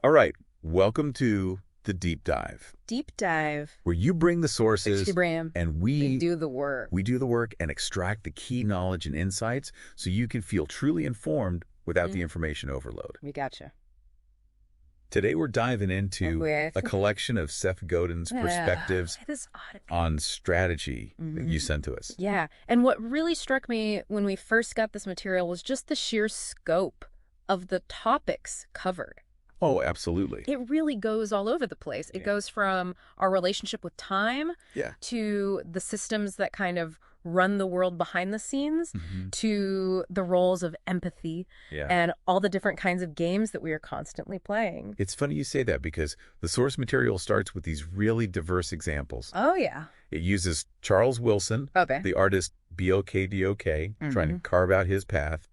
All right, welcome to the deep dive, Deep dive. where you bring the sources Bram. and We do the work. we do the work and extract the key knowledge and insights so you can feel truly informed without the information overload. We gotcha. Today we're diving into With a collection of Seth Godin's perspectives this odd. on strategy that you sent to us. Yeah. And what really struck me when we first got this material was just the sheer scope of the topics covered. Oh, absolutely. It really goes all over the place. It goes from our relationship with time to the systems that kind of run the world behind the scenes to the roles of empathy and all the different kinds of games that we are constantly playing. It's funny you say that because the source material starts with these really diverse examples. Oh, yeah. It uses Charles Wilson, the artist B.O.K.D.O.K., trying to carve out his path.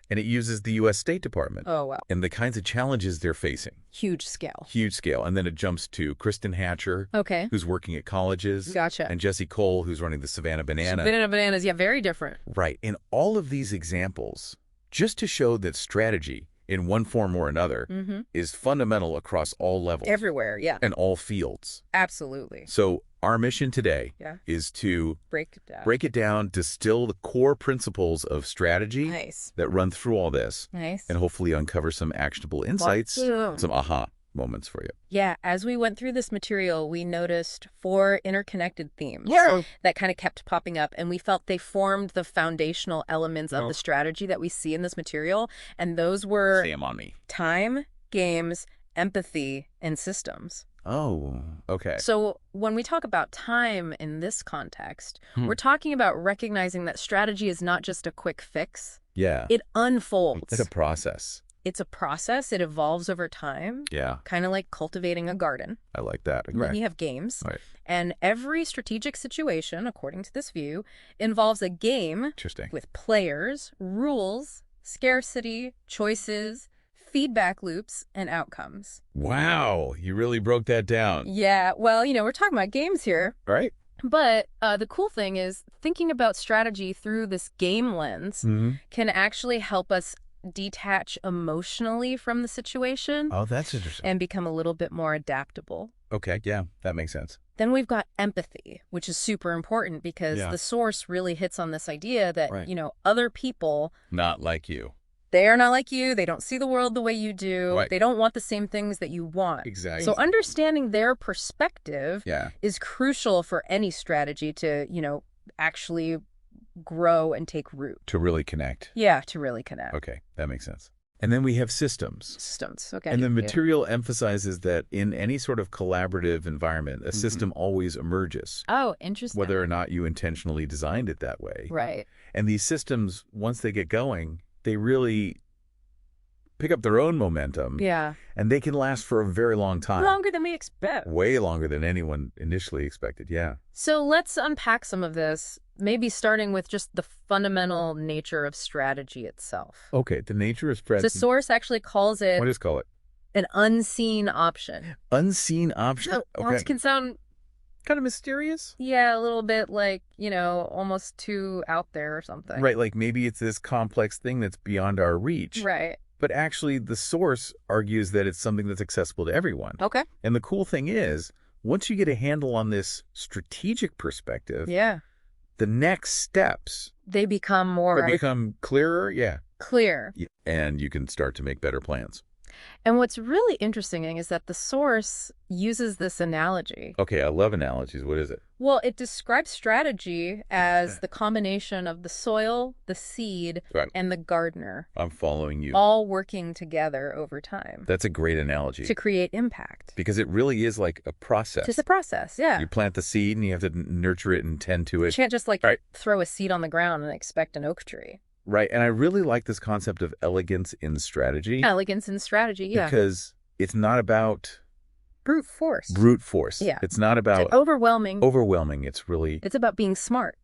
And it uses the U.S. State Department. Oh, wow. And the kinds of challenges they're facing. Huge scale. Huge scale. And then it jumps to Kristen Hatcher, who's working at colleges. Gotcha. And Jesse Cole, who's running the Savannah Banana. Savannah Bananas, yeah, very different. Right. In all of these examples, just to show that strategy, in one form or another, is fundamental across all levels. Everywhere, yeah. And all fields. Absolutely. So our mission today is to break it down, distill the core principles of strategy that run through all this, and hopefully uncover some actionable insights, some aha moments for you. Yeah, as we went through this material, we noticed 4 interconnected themes that kind of kept popping up, and we felt they formed the foundational elements of the strategy that we see in this material, and those were Say 'em on me. Time, games, empathy, and systems. Oh, okay. So when we talk about time in this context, we're talking about recognizing that strategy is not just a quick fix. Yeah. It unfolds. It's a process. It's a process. It evolves over time. Yeah. Kind of like cultivating a garden. I like that. And then you have games. Right. And every strategic situation, according to this view, involves a game Interesting. with players, rules, scarcity, choices, feedback loops, and outcomes. Wow. You really broke that down. Yeah. Well, we're talking about games here. Right. But the cool thing is thinking about strategy through this game lens can actually help us detach emotionally from the situation. Oh, that's interesting. And become a little bit more adaptable. Okay. Yeah, that makes sense. Then we've got empathy, which is super important because the source really hits on this idea that, other people... Not like you. They are not like you. They don't see the world the way you do. Right. They don't want the same things that you want. Exactly. So understanding their perspective is crucial for any strategy to, actually grow and take root. To really connect. Yeah, to really connect. Okay, that makes sense. And then we have systems. Systems, okay. And the material emphasizes that in any sort of collaborative environment, a system always emerges. Oh, interesting. Whether or not you intentionally designed it that way. Right. And these systems, once they get going, they really pick up their own momentum. Yeah. And they can last for a very long time. Longer than we expect. Way longer than anyone initially expected, yeah. So let's unpack some of this, maybe starting with just the fundamental nature of strategy itself. Okay, the nature of strategy. The source actually calls it... What does it call it? An unseen option. Unseen option? Okay. Which can sound... Kind of mysterious? Yeah, a little bit like, almost too out there or something. Right, like maybe it's this complex thing that's beyond our reach. Right. But actually, the source argues that it's something that's accessible to everyone. Okay. And the cool thing is, once you get a handle on this strategic perspective, the next steps... They become more... They become clearer, Clear. And you can start to make better plans. And what's really interesting is that the source uses this analogy. Okay, I love analogies. What is it? Well, it describes strategy as the combination of the soil, the seed, and the gardener. I'm following you. All working together over time. That's a great analogy. To create impact. Because it really is like a process. It's a process, yeah. You plant the seed and you have to nurture it and tend to it. You can't just throw a seed on the ground and expect an oak tree. Right. And I really like this concept of elegance in strategy. Elegance in strategy, yeah. Because it's not about... Brute force. Brute force. Yeah. It's not about... It's overwhelming. Overwhelming. It's really... It's about being smart.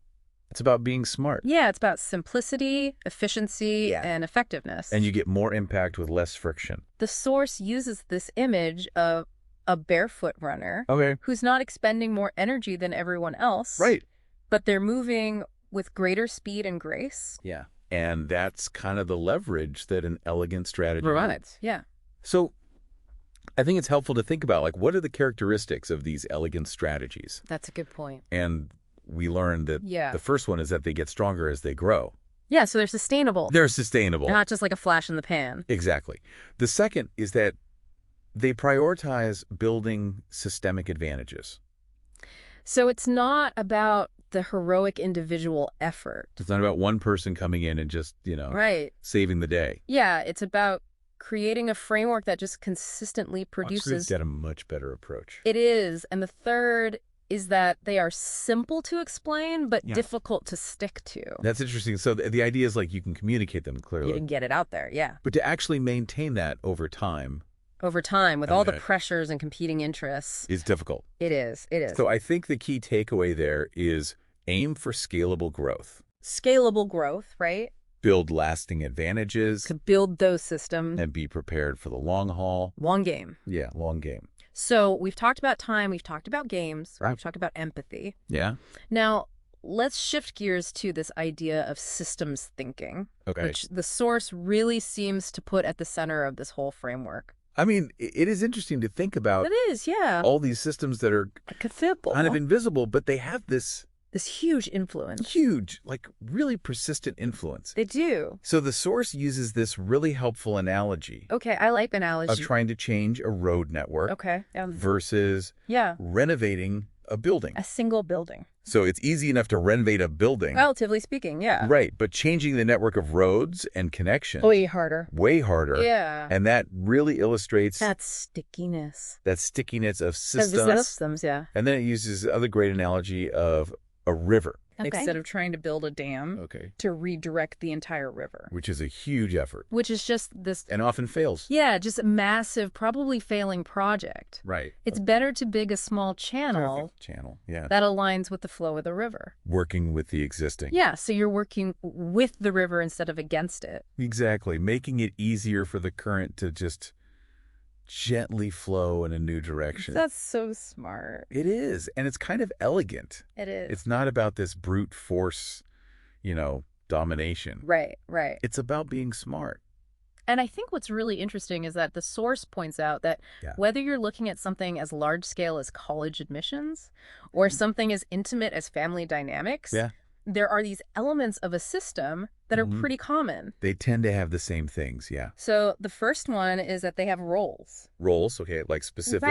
It's about being smart. Yeah, it's about simplicity, efficiency, and effectiveness. And you get more impact with less friction. The source uses this image of a barefoot runner who's not expending more energy than everyone else. Right. But they're moving with greater speed and grace. Yeah. And that's kind of the leverage that an elegant strategy provides. Yeah. So I think it's helpful to think about, like, what are the characteristics of these elegant strategies? That's a good point. And we learned that the first one is that they get stronger as they grow. Yeah, so they're sustainable. They're sustainable. Not just like a flash in the pan. Exactly. The second is that they prioritize building systemic advantages. So it's not about the heroic individual effort. It's not about one person coming in and just, saving the day. Yeah, it's about creating a framework that just consistently produces. That's a much better approach. It is. And the third is that they are simple to explain, but difficult to stick to. That's interesting. So the idea is, like, you can communicate them clearly. You can get it out there, yeah. But to actually maintain that over time, with all the pressures and competing interests, is difficult. It is. So I think the key takeaway there is aim for scalable growth. Scalable growth, right? Build lasting advantages. To build those systems. And be prepared for the long haul. Long game. Yeah, long game. So we've talked about time, we've talked about games, right. We've talked about empathy. Yeah. Now, let's shift gears to this idea of systems thinking, which the source really seems to put at the center of this whole framework. I mean, it is interesting to think about. It is, yeah. All these systems that are kind of invisible, but they have this huge influence. Huge, like really persistent influence. They do. So the source uses this really helpful analogy. Okay, I like analogy. Of trying to change a road network. Versus renovating a building. A single building. So it's easy enough to renovate a building. Relatively speaking, yeah. Right, but changing the network of roads and connections. Way harder. Way harder. Yeah. And that really illustrates that stickiness. That stickiness of systems. Yeah. And then it uses the other great analogy of a river. Instead of trying to build a dam to redirect the entire river. Which is a huge effort. Which is just this... And often fails. Yeah, just a massive, probably failing project. Right. It's better to dig a small channel. That aligns with the flow of the river. Working with the existing. Yeah, so you're working with the river instead of against it. Exactly. Making it easier for the current to just gently flow in a new direction. That's so smart. It is. And it's kind of elegant. It is. It's not about this brute force, domination. Right. It's about being smart. And I think what's really interesting is that the source points out that whether you're looking at something as large scale as college admissions or something as intimate as family dynamics, there are these elements of a system that are pretty common. They tend to have the same things, yeah. So the first one is that they have roles. Roles, okay, like specific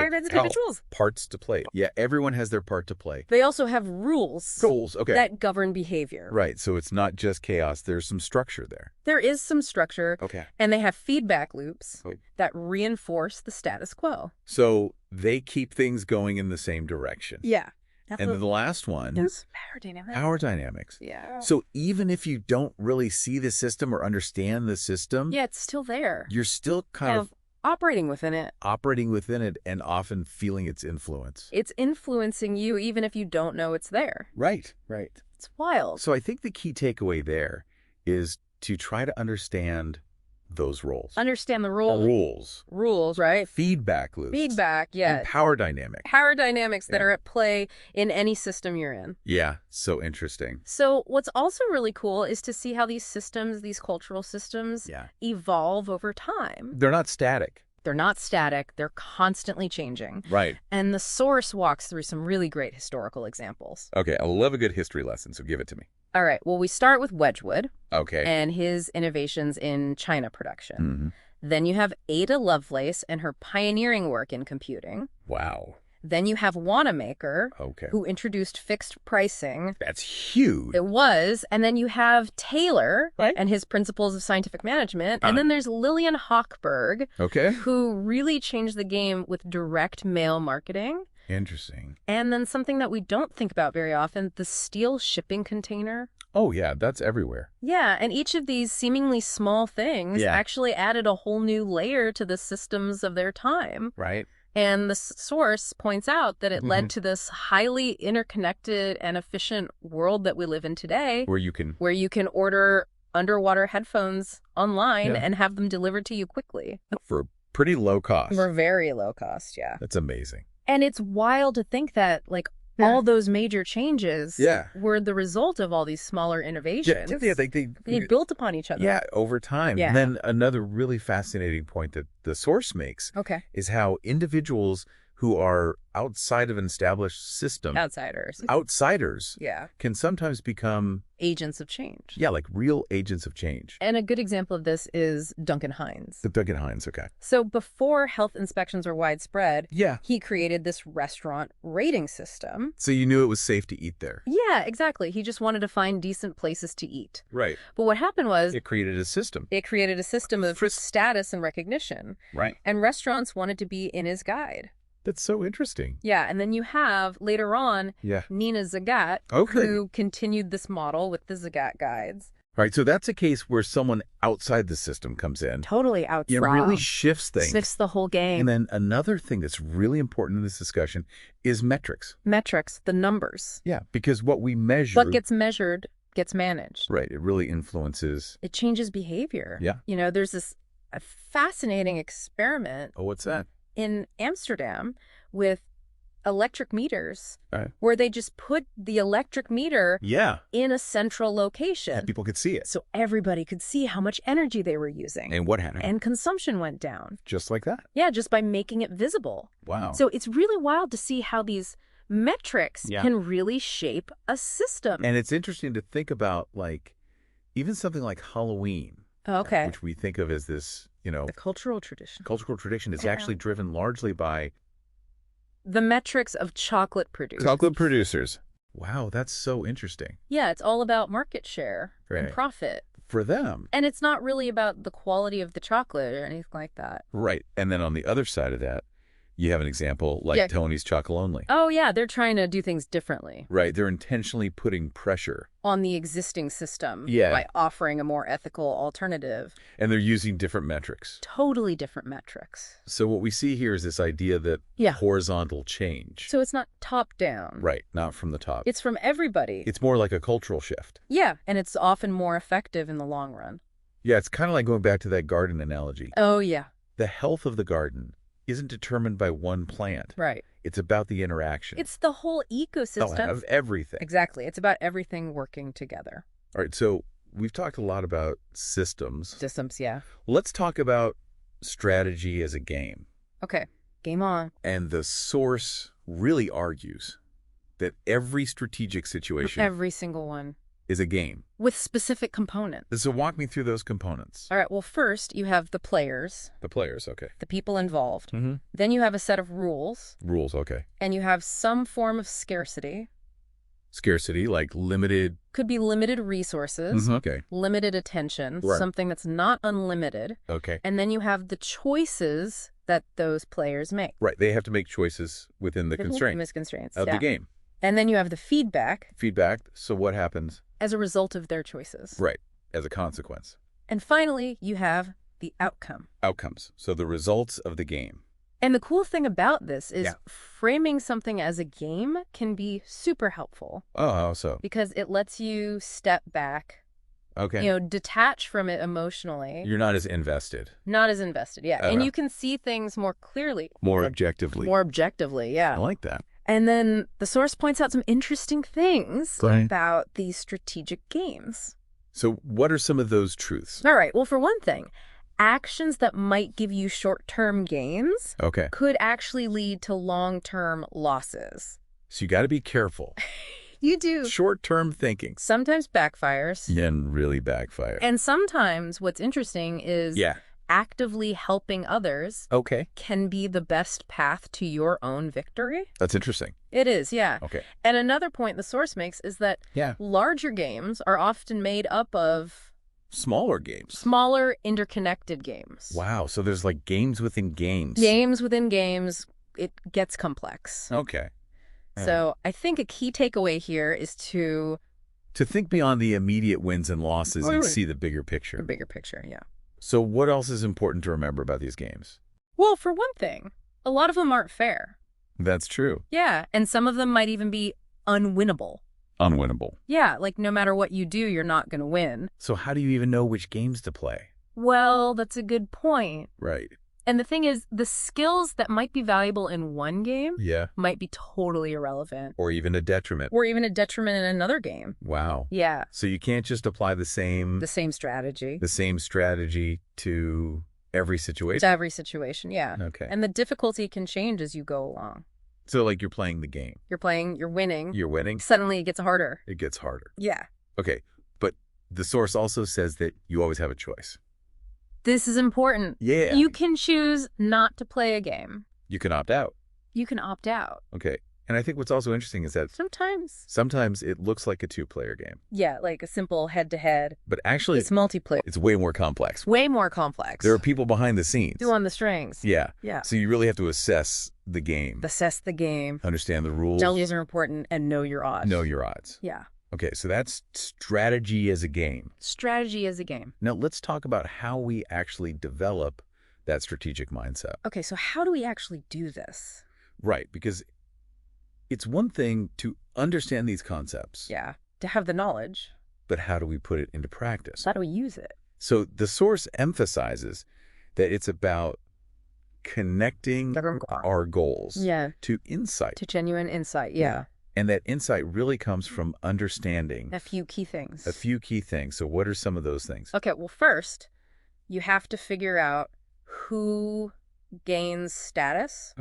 parts to play. Yeah, everyone has their part to play. They also have rules. Rules, okay. That govern behavior. Right, so it's not just chaos. There's some structure there. There is some structure. Okay. And they have feedback loops that reinforce the status quo. So they keep things going in the same direction. Yeah. And then the last one is power dynamics. Power dynamics. Yeah. So even if you don't really see the system or understand the system, it's still there. You're still kind of operating within it. Operating within it and often feeling its influence. It's influencing you even if you don't know it's there. Right. It's wild. So I think the key takeaway there is to try to understand those roles. Understand the rules. Rules, right? Feedback loops. And power dynamics. Power dynamics that are at play in any system you're in. Yeah, so interesting. So what's also really cool is to see how these systems, these cultural systems, evolve over time. They're not static. They're constantly changing. Right. And the source walks through some really great historical examples. Okay, I love a good history lesson, so give it to me. All right. Well, we start with Wedgwood. Okay. And his innovations in China production. Then you have Ada Lovelace and her pioneering work in computing. Wow. Then you have Wanamaker, who introduced fixed pricing. That's huge. It was. And then you have Taylor and his principles of scientific management. And then there's Lillian Hochberg, who really changed the game with direct mail marketing. Interesting. And then something that we don't think about very often, the steel shipping container. Oh, yeah, that's everywhere. Yeah, and each of these seemingly small things actually added a whole new layer to the systems of their time. Right. And the source points out that it led to this highly interconnected and efficient world that we live in today. Where you can order underwater headphones online and have them delivered to you quickly. For pretty low cost. For very low cost, yeah. That's amazing. And it's wild to think that, all those major changes were the result of all these smaller innovations. They built upon each other. Yeah, over time. And then another really fascinating point that the source makes is how individuals who are outside of an established system, outsiders can sometimes become agents of change. Yeah, like real agents of change. And a good example of this is Duncan Hines. The Duncan Hines, okay. So before health inspections were widespread, he created this restaurant rating system. So you knew it was safe to eat there. Yeah, exactly. He just wanted to find decent places to eat. Right. But what happened was it created a system. It created a system of status and recognition. Right. And restaurants wanted to be in his guide. That's so interesting. Yeah, and then you have, later on, Nina Zagat, who continued this model with the Zagat guides. Right, so that's a case where someone outside the system comes in. Totally outside. It really shifts things. Shifts the whole game. And then another thing that's really important in this discussion is metrics. Metrics, the numbers. Yeah, because what we measure... What gets measured gets managed. Right, it really influences... It changes behavior. Yeah. You know, there's this fascinating experiment... Oh, what's that? In Amsterdam with electric meters where they just put the electric meter in a central location. Yeah, people could see it. So everybody could see how much energy they were using. And what happened? And consumption went down. Just like that? Yeah, just by making it visible. Wow. So it's really wild to see how these metrics can really shape a system. And it's interesting to think about, like, even something like Halloween. Okay. Which we think of as this, you know... The cultural tradition. Cultural tradition is actually driven largely by... The metrics of chocolate producers. Chocolate producers. Wow, that's so interesting. Yeah, it's all about market share and profit. For them. And it's not really about the quality of the chocolate or anything like that. Right. And then on the other side of that, you have an example like Tony's Chocolonely. Oh, yeah. They're trying to do things differently. Right. They're intentionally putting pressure on the existing system by offering a more ethical alternative. And they're using different metrics. Totally different metrics. So what we see here is this idea that horizontal change. So it's not top down. Right. Not from the top. It's from everybody. It's more like a cultural shift. Yeah. And it's often more effective in the long run. Yeah. It's kind of like going back to that garden analogy. Oh, yeah. The health of the garden isn't determined by one plant. Right. It's about the interaction. It's the whole ecosystem. Of everything. Exactly. It's about everything working together. All right. So we've talked a lot about systems. Systems, yeah. Let's talk about strategy as a game. Okay. Game on. And the source really argues that every strategic situation... Every single one. ...is a game. With specific components. So walk me through those components. All right. Well, first, you have the players. The players, okay. The people involved. Then you have a set of rules. Rules, okay. And you have some form of scarcity. Scarcity, like limited... Could be limited resources. Okay. Limited attention. Right. Something that's not unlimited. Okay. And then you have the choices that those players make. Right. They have to make choices within the constraints of the game. And then you have the feedback. Feedback. So what happens? As a result of their choices. Right. As a consequence. And finally, you have the outcome. Outcomes. So the results of the game. And the cool thing about this is framing something as a game can be super helpful. Oh, how so? Because it lets you step back. Okay. You know, detach from it emotionally. You're not as invested. Not as invested, yeah. And you can see things more clearly. More objectively. More objectively, yeah. I like that. And then the source points out some interesting things about these strategic games. So what are some of those truths? All right. Well, for one thing, actions that might give you short-term gains could actually lead to long-term losses. So you got to be careful. You do. Short-term thinking. Sometimes backfires. Yeah, and really backfire. And sometimes what's interesting is actively helping others can be the best path to your own victory. That's interesting. It is, yeah. Okay. And another point the source makes is that larger games are often made up of smaller games. Smaller, interconnected games. Wow. So there's like games within games. Games within games. It gets complex. Okay. So I think a key takeaway here is to think beyond the immediate wins and losses and see the bigger picture. The bigger picture, yeah. So what else is important to remember about these games? Well, for one thing, a lot of them aren't fair. That's true. Yeah, and some of them might even be unwinnable. Unwinnable. Yeah, like no matter what you do, you're not going to win. So how do you even know which games to play? Well, that's a good point. Right. And the thing is, the skills that might be valuable in one game might be totally irrelevant. Or even a detriment. Or even a detriment in another game. Wow. Yeah. So you can't just apply the same strategy. The same strategy to every situation? To every situation, yeah. Okay. And the difficulty can change as you go along. So like you're playing the game. You're winning. You're winning. Suddenly it gets harder. It gets harder. Yeah. Okay. But the source also says that you always have a choice. This is important. Yeah. You can choose not to play a game. You can opt out. You can opt out. Okay. And I think what's also interesting is that sometimes it looks like a two-player game. Yeah, like a simple head-to-head. But actually, it's multiplayer. It's way more complex. Way more complex. There are people behind the scenes. Doing the strings. Yeah. Yeah. So you really have to assess the game. Understand the rules. Values are important, and know your odds. Know your odds. Yeah. Okay, so that's strategy as a game. Strategy as a game. Now let's talk about how we actually develop that strategic mindset. Okay, so how do we actually do this? Right, because it's one thing to understand these concepts. Yeah, to have the knowledge. But how do we put it into practice? How do we use it? So the source emphasizes that it's about connecting our goals to insight. To genuine insight, yeah. And that insight really comes from understanding a few key things. So what are some of those things? Okay, well, first, you have to figure out who gains status,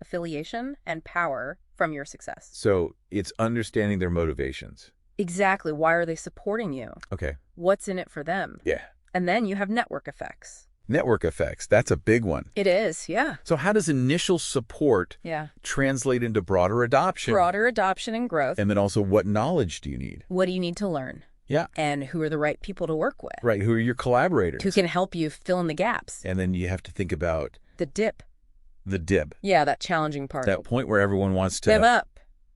affiliation, and power from your success. So it's understanding their motivations. Exactly. Why are they supporting you? Okay. What's in it for them? Yeah. And then you have network effects. Network effects. That's a big one. It is, yeah. So how does initial support translate into broader adoption? Broader adoption and growth. And then also, what knowledge do you need? What do you need to learn? Yeah. And who are the right people to work with? Right. Who are your collaborators? Who can help you fill in the gaps? And then you have to think about the dip. The dip. Yeah, that challenging part. That point where everyone wants to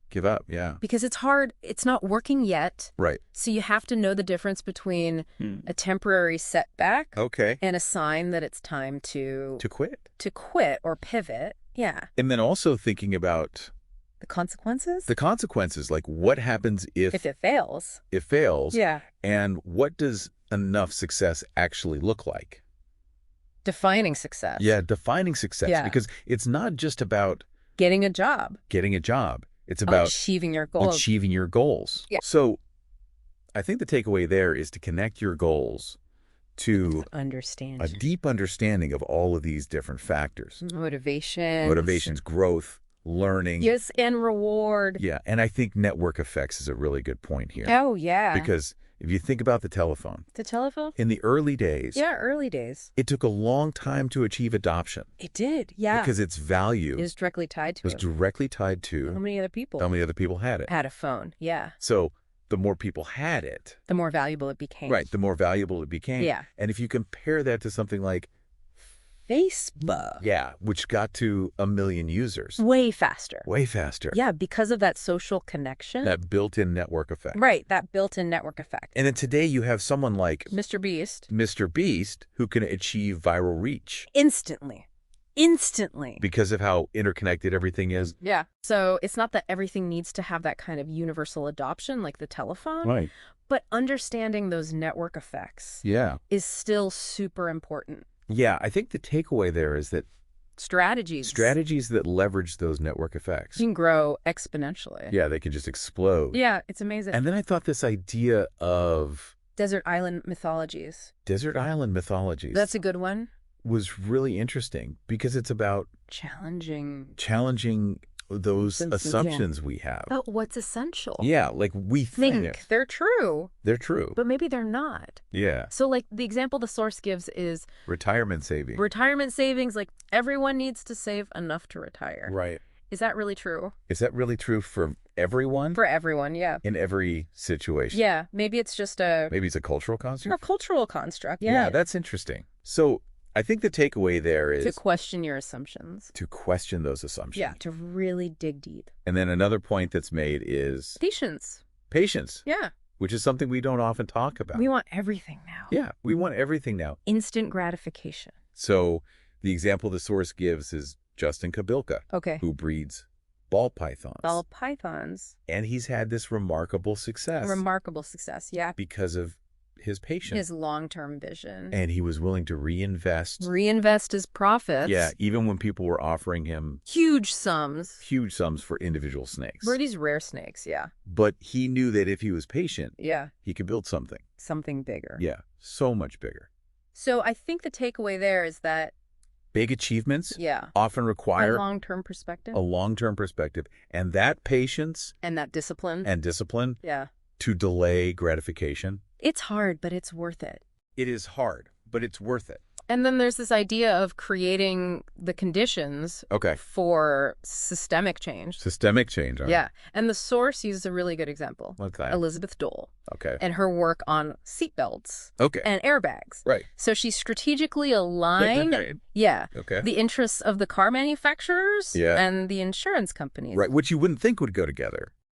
give up, yeah. Because it's hard. It's not working yet. Right. So you have to know the difference between a temporary setback and a sign that it's time to quit. To quit or pivot. Yeah. And then also thinking about the consequences? The consequences, like what happens if it fails. It fails. Yeah. And what does enough success actually look like? Defining success. Yeah, defining success. Yeah. Because it's not just about getting a job. It's about achieving your goals. Yeah. So I think the takeaway there is to connect your goals to a deep understanding of all of these different factors. Motivations, growth, learning. Yes, and reward. Yeah, and I think network effects is a really good point here. Oh, yeah. Because if you think about the telephone. In the early days. Yeah, early days. It took a long time to achieve adoption. It did, yeah. Because its value is directly tied to how many other people had it. Had a phone, yeah. So the more people had it. The more valuable it became. Right, the more valuable it became. Yeah. And if you compare that to something like Facebook. Yeah, which got to 1 million users. Way faster. Yeah, because of that social connection. That built-in network effect. Right, that built-in network effect. And then today you have someone like Mr. Beast. Who can achieve viral reach. Instantly. Because of how interconnected everything is. Yeah. So it's not that everything needs to have that kind of universal adoption like the telephone. Right. But understanding those network effects is still super important. Yeah, I think the takeaway there is that strategies that leverage those network effects can grow exponentially. Yeah, they can just explode. Yeah, it's amazing. And then I thought this idea of desert island mythologies. That's a good one. Was really interesting because it's about challenging those assumptions we have. But what's essential? Yeah, like we think they're true. But maybe they're not. Yeah. So like the example the source gives is retirement savings. Like everyone needs to save enough to retire. Right. Is that really true? Is that really true for everyone? For everyone, yeah. In every situation. Yeah. Maybe it's just maybe it's a cultural construct? A cultural construct. Yeah, that's interesting. So I think the takeaway there is to question your assumptions. To question those assumptions. Yeah, to really dig deep. And then another point that's made is Patience. Yeah. Which is something we don't often talk about. We want everything now. Yeah, we want everything now. Instant gratification. So the example the source gives is Justin Kabilka, who breeds ball pythons. And he's had this remarkable success. Yeah. Because of his patient. His long-term vision. And he was willing to reinvest. Reinvest his profits. Yeah, even when people were offering him huge sums. Huge sums for individual snakes. For these rare snakes, yeah. But he knew that if he was patient, yeah, he could build something. Something bigger. Yeah, so much bigger. So I think the takeaway there is that big achievements often require a long-term perspective. A long-term perspective. And that patience. And that discipline. And discipline. Yeah. To delay gratification. It's hard, but it's worth it. It is hard, but it's worth it. And then there's this idea of creating the conditions for systemic change. Systemic change. Yeah. And the source uses a really good example. Okay. Elizabeth Dole. Okay. And her work on seatbelts. Okay. And airbags. Right. So she strategically aligned the interests of the car manufacturers and the insurance companies. Right, which you wouldn't think would go together.